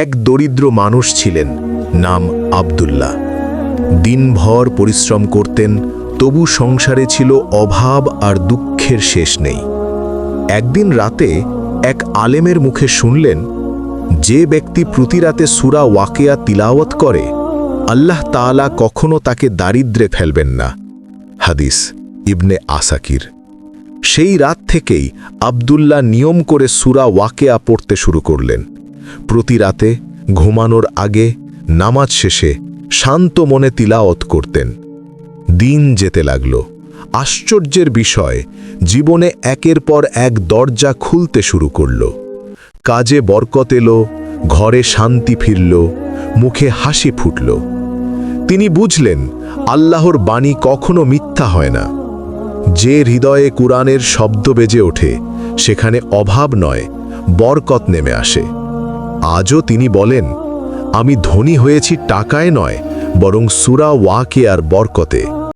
এক দরিদ্র মানুষ ছিলেন, নাম আব্দুল্লাহ। দিনভর পরিশ্রম করতেন, তবু সংসারে ছিল অভাব আর দুঃখের শেষ নেই। একদিন রাতে এক আলেমের মুখে শুনলেন, যে ব্যক্তি প্রতি রাতে সূরা ওয়াকিয়া তিলাওয়াত করে, আল্লাহ তাআলা কখনো তাকে দারিদ্র্যে ফেলবেন না। হাদিস ইবনে আসাকির। সেই রাত থেকেই আব্দুল্লাহ নিয়ম করে সূরা ওয়াকিয়া পড়তে শুরু করলেন। প্রতি রাতে ঘুমানোর আগে, নামাজ শেষে শান্ত মনে তিলাওয়াত করতেন। দিন যেতে লাগল। আশ্চর্যের বিষয়, জীবনে একের পর এক দরজা খুলতে শুরু করল। কাজে বরকত এলো, ঘরে শান্তি ফিরল, মুখে হাসি ফুটল। তিনি বুঝলেন, আল্লাহর বাণী কখনো মিথ্যা হয় না। যে হৃদয়ে কুরআনের শব্দ বেজে ওঠে, সেখানে অভাব নয়, বরকত নেমে আসে। আজও তিনি বলেন, আমি ধনী হয়েছি টাকায় নয়, বরং সূরা ওয়াকিয়ার বরকতে।